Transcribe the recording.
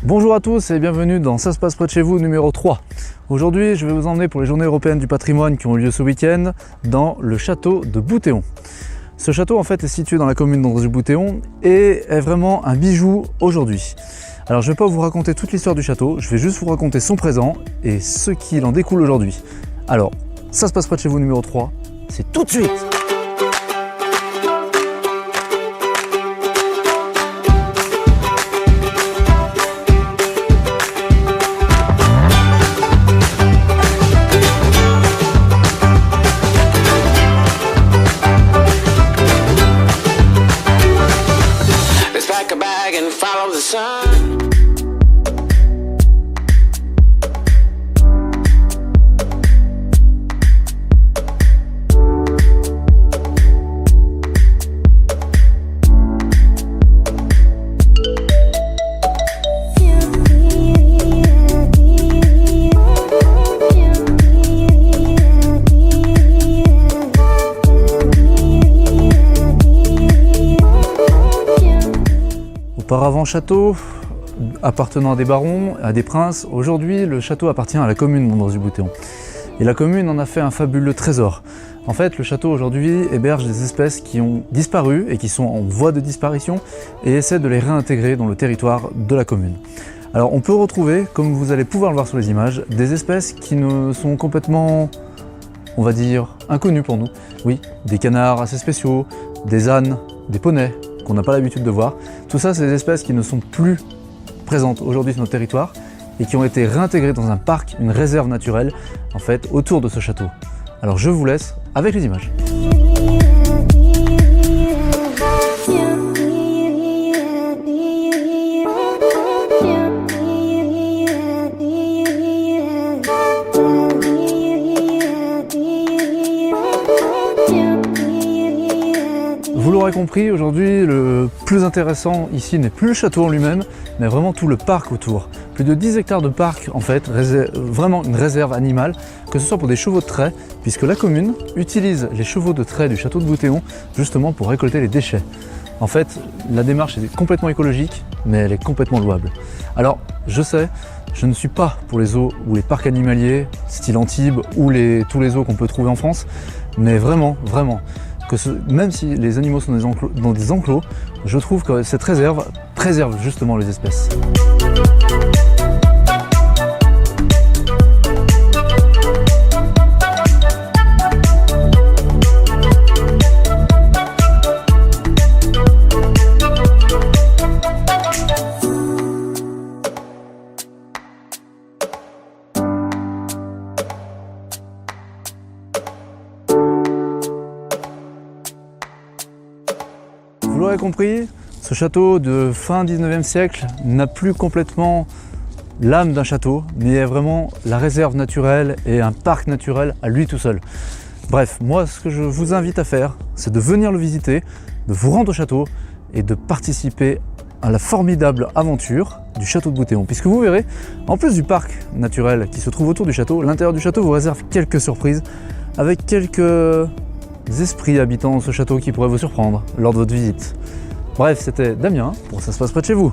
Bonjour à tous et bienvenue dans Ça se passe près de chez vous numéro 3. Aujourd'hui je vais vous emmener pour les journées européennes du patrimoine qui ont lieu ce week-end dans le château de Bouthéon. Ce château en fait est situé dans la commune d'André-Bouthéon et est vraiment un bijou aujourd'hui. Alors je ne vais pas vous raconter toute l'histoire du château, je vais juste vous raconter son présent et ce qu'il en découle aujourd'hui. Alors ça se passe près de chez vous numéro 3, c'est tout de suite. Auparavant château appartenant à des barons, à des princes, aujourd'hui le château appartient à la commune d'André-Bouthéon. Et la commune en a fait un fabuleux trésor. En fait, le château aujourd'hui héberge des espèces qui ont disparu et qui sont en voie de disparition et essaie de les réintégrer dans le territoire de la commune. Alors on peut retrouver, comme vous allez pouvoir le voir sur les images, des espèces qui ne sont complètement, on va dire, inconnues pour nous. Oui, des canards assez spéciaux, des ânes, des poneys, qu'on n'a pas l'habitude de voir. Tout ça, c'est des espèces qui ne sont plus présentes aujourd'hui sur notre territoire et qui ont été réintégrées dans un parc, une réserve naturelle, en fait, autour de ce château. Alors je vous laisse avec les images. Vous l'aurez compris, aujourd'hui le plus intéressant ici n'est plus le château en lui-même, mais vraiment tout le parc autour. Plus de 10 hectares de parc en fait, vraiment une réserve animale, que ce soit pour des chevaux de trait, puisque la commune utilise les chevaux de trait du château de Bouthéon justement pour récolter les déchets. En fait, la démarche est complètement écologique, mais elle est complètement louable. Alors, je sais, je ne suis pas pour les zoos ou les parcs animaliers, style Antibes, ou tous les zoos qu'on peut trouver en France, mais vraiment, même si les animaux sont dans des enclos, je trouve que cette réserve préserve justement les espèces. Vous l'aurez compris, ce château de fin 19e siècle n'a plus complètement l'âme d'un château, mais est vraiment la réserve naturelle et un parc naturel à lui tout seul. Bref, moi ce que je vous invite à faire, c'est de venir le visiter, de vous rendre au château et de participer à la formidable aventure du château de Bouthéon. Puisque vous verrez, en plus du parc naturel qui se trouve autour du château, l'intérieur du château vous réserve quelques surprises avec quelques esprits habitants ce château qui pourraient vous surprendre lors de votre visite. Bref, c'était Damien pour Ça se passe près de chez vous.